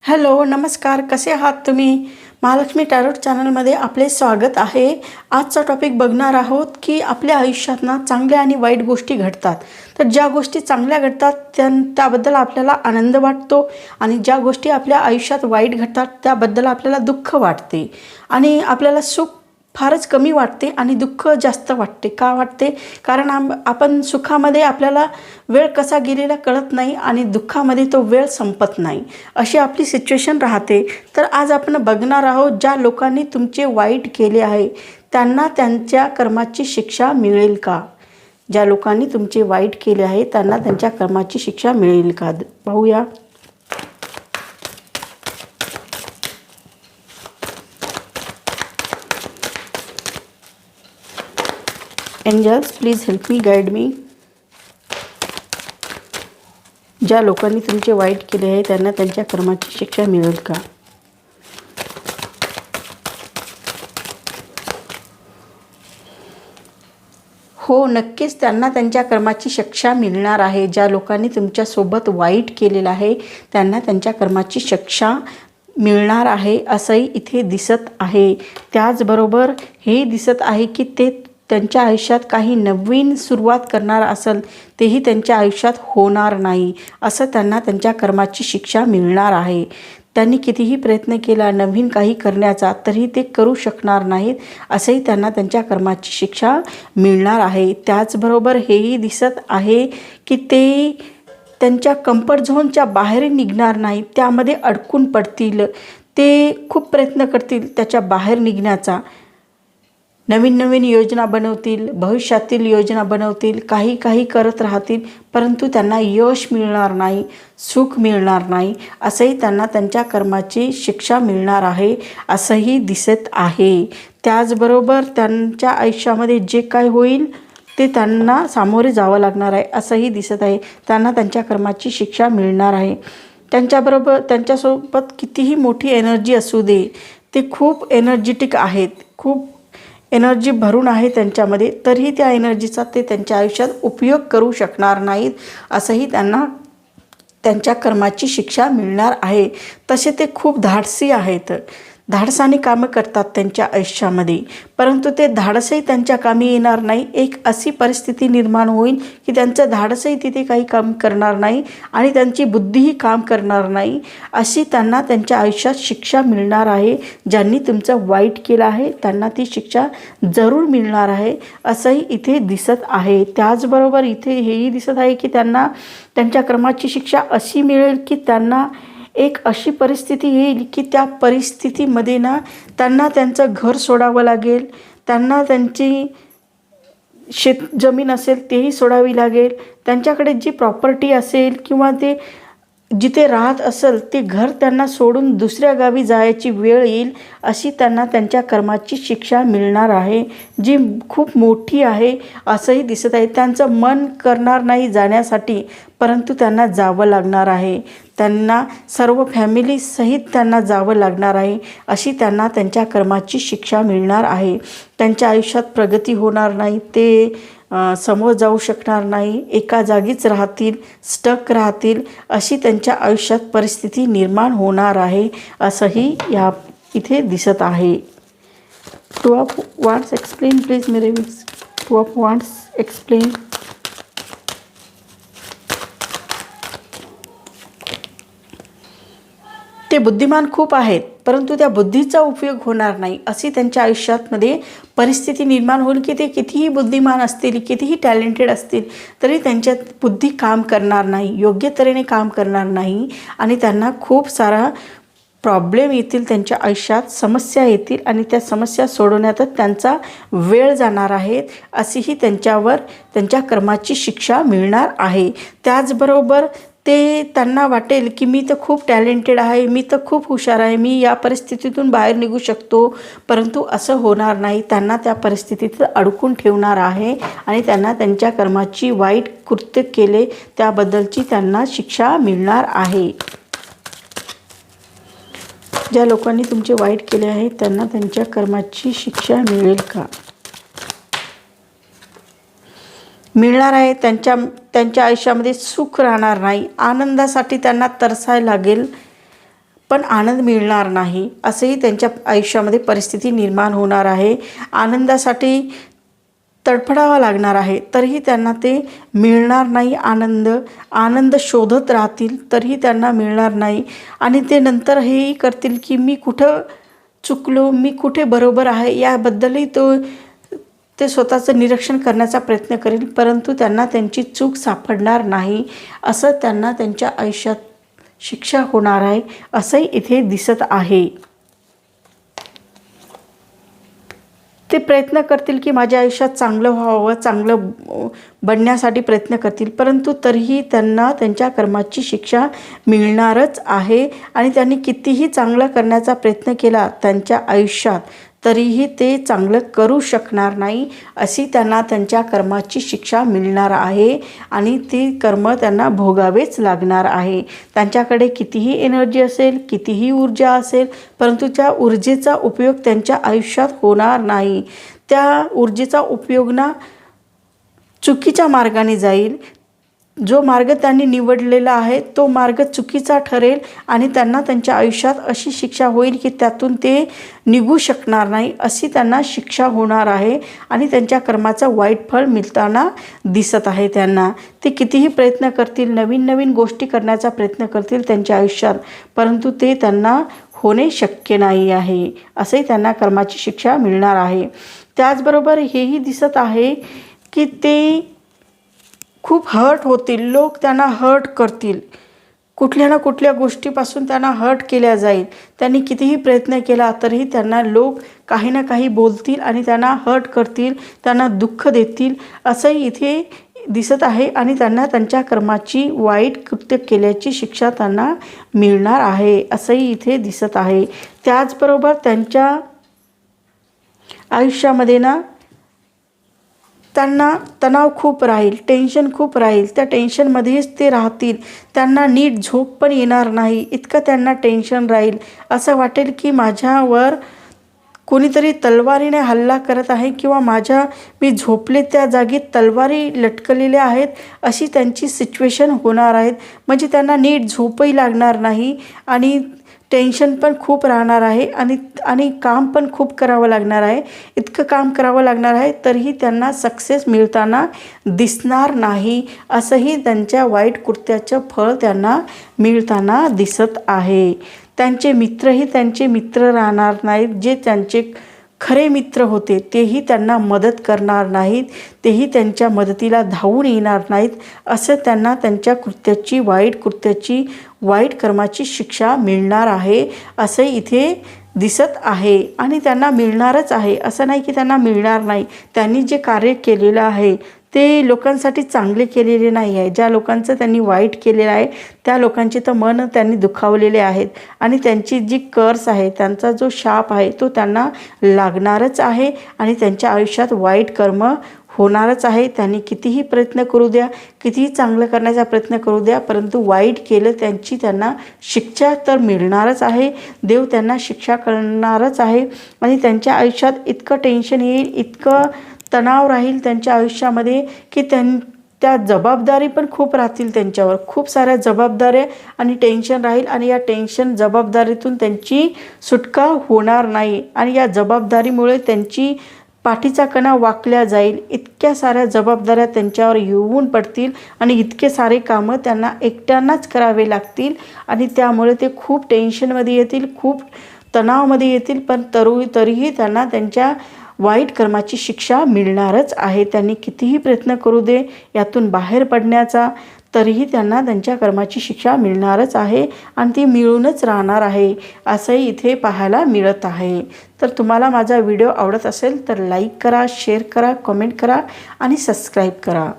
Hello, नमस्कार. कसे आहात तुम्ही? महालक्ष्मी टॅरोट चॅनलमध्ये आपले स्वागत आहे. आजचा टॉपिक बघणार आहोत की आपल्या आयुष्यात ना चांगल्या आणि वाईट गोष्टी घडतात. तर ज्या गोष्टी चांगल्या घडतात त्याबद्दल आपल्याला आनंद वाटतो आणि ज्या गोष्टी आपल्या आयुष्यात वाईट घडतात त्याबद्दल आपल्याला दुःख वाटते आणि आपल्याला सुख फारच कमी वाटते आणि दुःख जास्त वाटते. का वाटते? कारण आपण सुखामध्ये आपल्याला वेळ कसा गेलेला कळत नाही आणि दुःखामध्ये तो वेळ संपत नाही, अशी आपली सिच्युएशन राहते. तर आज आपण बघणार आहोत ज्या लोकांनी तुमचे वाईट केले आहे त्यांना त्यांच्या कर्माची शिक्षा मिळेल का. ज्या लोकांनी तुमचे वाईट केले आहे त्यांना त्यांच्या कर्माची शिक्षा मिळेल का, पाहूया. Angels, please help me, guide me. ज्या लोकांनी तुमचे वाईट केले आहे त्यांना त्यांच्या कर्माची शिक्षा मिळेल का. हो, नक्कीच त्यांना त्यांच्या कर्माची शिक्षा मिळणार आहे. ज्या लोकांनी तुमच्यासोबत वाईट केलेलं आहे त्यांना त्यांच्या कर्माची शिक्षा मिळणार आहे असंही इथे दिसत आहे. त्याचबरोबर हे दिसत आहे की ते त्यांच्या आयुष्यात काही नवीन सुरुवात करणार असेल तेही त्यांच्या आयुष्यात होणार नाही, असं त्यांना त्यांच्या कर्माची शिक्षा मिळणार आहे. त्यांनी कितीही प्रयत्न केला नवीन काही करण्याचा तरी ते करू शकणार नाहीत, असंही त्यांना त्यांच्या कर्माची शिक्षा मिळणार आहे. त्याचबरोबर हेही दिसत आहे की ते त्यांच्या कम्फर्ट झोनच्या बाहेर निघणार नाहीत, त्यामध्ये अडकून पडतील. ते खूप प्रयत्न करतील त्याच्या बाहेर निघण्याचा, नवीन नवीन योजना बनवतील, भविष्यातील योजना बनवतील, काही करत राहतील, परंतु त्यांना यश मिळणार नाही, सुख मिळणार नाही, असंही त्यांना त्यांच्या कर्माची शिक्षा मिळणार आहे असंही दिसत आहे. त्याचबरोबर त्यांच्या आयुष्यामध्ये जे काय होईल ते त्यांना सामोरे जावं लागणार आहे असंही दिसत आहे. त्यांना त्यांच्या कर्माची शिक्षा मिळणार आहे. त्यांच्यासोबत कितीही मोठी एनर्जी असू दे, ते खूप एनर्जेटिक आहेत, खूप एनर्जी भरून आहे त्यांच्यामध्ये, तरीही त्या एनर्जीचा ते त्यांच्या आयुष्यात उपयोग करू शकणार नाहीत, असंही त्यांना त्यांच्या कर्माची शिक्षा मिळणार आहे. तसे ते खूप धाडसी आहेत, धाडसाने कामं करतात त्यांच्या आयुष्यामध्ये, परंतु ते धाडसही त्यांच्या कामी येणार नाही. एक अशी परिस्थिती निर्माण होईल की त्यांचं धाडसही तिथे काही काम करणार नाही आणि त्यांची बुद्धीही काम करणार नाही, अशी त्यांना त्यांच्या आयुष्यात शिक्षा मिळणार आहे. ज्यांनी तुमचं वाईट केलं आहे त्यांना ती शिक्षा जरूर मिळणार आहे असंही इथे दिसत आहे. त्याचबरोबर इथे हेही दिसत आहे की त्यांना त्यांच्या कर्माची शिक्षा अशी मिळेल की त्यांना एक अशी परिस्थिती येईल की त्या परिस्थितीमध्ये ना त्यांना त्यांचं घर सोडावं लागेल, त्यांना त्यांची जमीन असेल तेही सोडावी लागेल, त्यांच्याकडे जी प्रॉपर्टी असेल किंवा ते जिथे राहत असेल ते घर त्यांना सोडून दुसऱ्या गावी जायची वेळ येईल, अशी त्यांना त्यांच्या कर्माची शिक्षा मिळणार आहे, जी खूप मोठी आहे असंही दिसत आहे. त्यांचं मन करणार नाही जाण्यासाठी, परंतु त्यांना जावं लागणार आहे. त्यांना सर्व फॅमिलीसहित त्यांना जावं लागणार आहे, अशी त्यांना त्यांच्या कर्माची शिक्षा मिळणार आहे. त्यांच्या आयुष्यात प्रगती होणार नाही, ते समोर जाऊ शकणार नाही, एका जागीच राहतील, स्टक राहतील, अशी त्यांच्या आयुष्यात परिस्थिती निर्माण होणार आहे असंही या इथे दिसत आहे. Two of wands explain please मेरे viewers. Two of wands explain. ते बुद्धिमान खूप आहेत, परंतु त्या बुद्धीचा उपयोग होणार नाही, अशी त्यांच्या आयुष्यामध्ये परिस्थिती निर्माण होईल की ते कितीही बुद्धिमान असतील, कितीही टॅलेंटेड असतील, तरी त्यांच्यात बुद्धी काम करणार नाही, योग्य तऱ्हेने काम करणार नाही आणि त्यांना खूप सारा प्रॉब्लेम येतील त्यांच्या आयुष्यात, समस्या येतील आणि त्या समस्या सोडवण्यातच त्यांचा वेळ जाणार आहे, अशीही त्यांच्यावर त्यांच्या कर्माची शिक्षा मिळणार आहे. त्याचबरोबर त्यांना वाटेल की मी तर खूप टॅलेंटेड आहे, मी तर खूप हुशार आहे, मी या परिस्थितीतून बाहेर निघू शकतो, परंतु असं होणार नाही. त्यांना त्या परिस्थितीत अडकून ठेवणार आहे आणि त्यांना त्यांच्या कर्माची वाईट कृत्य केले त्याबद्दलची त्यांना शिक्षा मिळणार आहे. ज्या लोकांनी तुमचे वाईट केले आहे त्यांना त्यांच्या कर्माची शिक्षा मिळेल का. मिळणार आहे. त्यांच्या आयुष्यामध्ये सुख राहणार नाही, आनंदासाठी त्यांना तरसायला लागेल, पण आनंद मिळणार नाही, असंही त्यांच्या आयुष्यामध्ये परिस्थिती निर्माण होणार आहे. आनंदासाठी तडफडावं लागणार आहे, तरीही त्यांना ते मिळणार नाही. आनंद शोधत राहतील तरीही त्यांना मिळणार नाही. आणि ते नंतर हेही करतील की मी कुठं चुकलो, मी कुठे बरोबर आहे, याबद्दलही ते स्वतःचं निरीक्षण करण्याचा प्रयत्न करेल, परंतु त्यांना त्यांची चूक सापडणार नाही. असं त्यांना त्यांच्या आयुष्यात शिक्षा होणार आहे, असंही इथे दिसत आहे. ते प्रयत्न करतील की माझ्या आयुष्यात चांगलं व्हावं, चांगलं बनण्यासाठी प्रयत्न करतील, परंतु तरीही त्यांना त्यांच्या कर्माची शिक्षा मिळणारच आहे. आणि त्यांनी कितीही चांगलं करण्याचा प्रयत्न केला त्यांच्या आयुष्यात, तरीही ते चांगलं करू शकणार नाही, अशी त्यांना त्यांच्या कर्माची शिक्षा मिळणार आहे. आणि ती कर्म त्यांना भोगावेच लागणार आहे. त्यांच्याकडे कितीही एनर्जी असेल, कितीही ऊर्जा असेल, परंतु त्या ऊर्जेचा उपयोग त्यांच्या आयुष्यात होणार नाही. त्या ऊर्जेचा उपयोग चुकीच्या मार्गाने जाईल. जो मार्ग त्यांनी निवडलेला आहे तो मार्ग चुकीचा ठरेल आणि त्यांना त्यांच्या आयुष्यात अशी शिक्षा होईल की त्यातून ते निघू शकणार नाही, अशी त्यांना शिक्षा होणार आहे. आणि त्यांच्या कर्माचं वाईट फळ मिळताना दिसत आहे त्यांना. ते कितीही प्रयत्न करतील, नवीन नवीन गोष्टी करण्याचा प्रयत्न करतील त्यांच्या आयुष्यात, परंतु ते त्यांना होणे शक्य नाही आहे. असे त्यांना कर्माची शिक्षा मिळणार आहे. त्याचबरोबर हेही दिसत आहे की ते खूप हर्ट होतील. लोक त्यांना हर्ट करतील, कुठल्या ना कुठल्या गोष्टीपासून त्यांना हर्ट केल्या जाईल. त्यांनी कितीही प्रयत्न केला तरीही त्यांना लोक काही ना काही बोलतील आणि त्यांना हर्ट करतील, त्यांना दुःख देतील, असंही इथे दिसत आहे. आणि त्यांना त्यांच्या कर्माची वाईट कृत्य केल्याची शिक्षा त्यांना मिळणार आहे, असंही इथे दिसत आहे. त्याचबरोबर त्यांच्या आयुष्यामध्ये त्यांना तणाव खूप राहील, टेन्शन खूप राहील. त्या टेन्शनमध्येच ते राहतील. त्यांना नीट झोप पण येणार नाही, इतकं त्यांना टेन्शन राहील. असं वाटेल की माझ्यावर कोणीतरी तलवारीने हल्ला करत आहे किंवा मी झोपले त्या जागी तलवारी लटकलेल्या आहेत, अशी त्यांची सिच्युएशन होणार आहेत. म्हणजे त्यांना नीट झोपही लागणार नाही आणि टेन्शन पण खूप राहणार आहे आणि काम पण खूप करावं लागणार आहे. इतकं काम करावं लागणार आहे तरीही त्यांना सक्सेस मिळताना दिसणार नाही, असंही त्यांच्या वाईट कृत्याचं फळ त्यांना मिळताना दिसत आहे. त्यांचे मित्रही त्यांचे मित्र राहणार नाहीत. जे त्यांचे खरे मित्र होते तेही त्यांना मदत करणार नाहीत, तेही त्यांच्या मदतीला धावून येणार नाहीत. असं त्यांना त्यांच्या वाईट कर्माची शिक्षा मिळणार आहे, असं इथे दिसत आहे. आणि त्यांना मिळणारच आहे, असं नाही की त्यांना मिळणार नाही. त्यांनी जे कार्य केलेलं आहे ते लोकांसाठी चांगले केलेले नाही आहे. ज्या लोकांचं त्यांनी वाईट केलेलं आहे त्या लोकांचे तर मन त्यांनी दुखावलेले आहेत आणि त्यांची जी कर्स आहे, त्यांचा जो शाप आहे तो त्यांना लागणारच आहे आणि त्यांच्या आयुष्यात वाईट कर्म होणारच आहे. त्यांनी कितीही प्रयत्न करू द्या, कितीही चांगलं करण्याचा प्रयत्न करू द्या, परंतु वाईट केलं त्यांना शिक्षा तर मिळणारच आहे. देव त्यांना शिक्षा करणारच आहे. आणि त्यांच्या आयुष्यात इतकं टेन्शन येईल, इतकं तणाव राहील त्यांच्या आयुष्यामध्ये की त्या जबाबदारी पण खूप राहतील त्यांच्यावर. खूप साऱ्या जबाबदाऱ्या आणि टेन्शन राहील आणि या जबाबदारीतून त्यांची सुटका होणार नाही. आणि या जबाबदारीमुळे त्यांची पाठीचा कणा वाकल्या जाईल. इतक्या साऱ्या जबाबदाऱ्या त्यांच्यावर येऊन पडतील आणि इतके सारे कामं त्यांना एकट्यांनाच करावे लागतील आणि त्यामुळे ते खूप टेन्शनमध्ये येतील, खूप तणावामध्ये येतील. पण तरीही त्यांना त्यांच्या वाईट कर्माची शिक्षा मिळणारच आहे. त्यांनी कितीही प्रयत्न करू दे यातून बाहेर पडण्याचा, तरीही त्यांना त्यांच्या कर्माची शिक्षा मिळणारच आहे आणि ती मिळूनच राहणार आहे, असंही इथे पाहायला मिळत आहे. तर तुम्हाला माझा व्हिडिओ आवडत असेल तर लाईक करा, शेअर करा, कमेंट करा आणि सबस्क्राईब करा.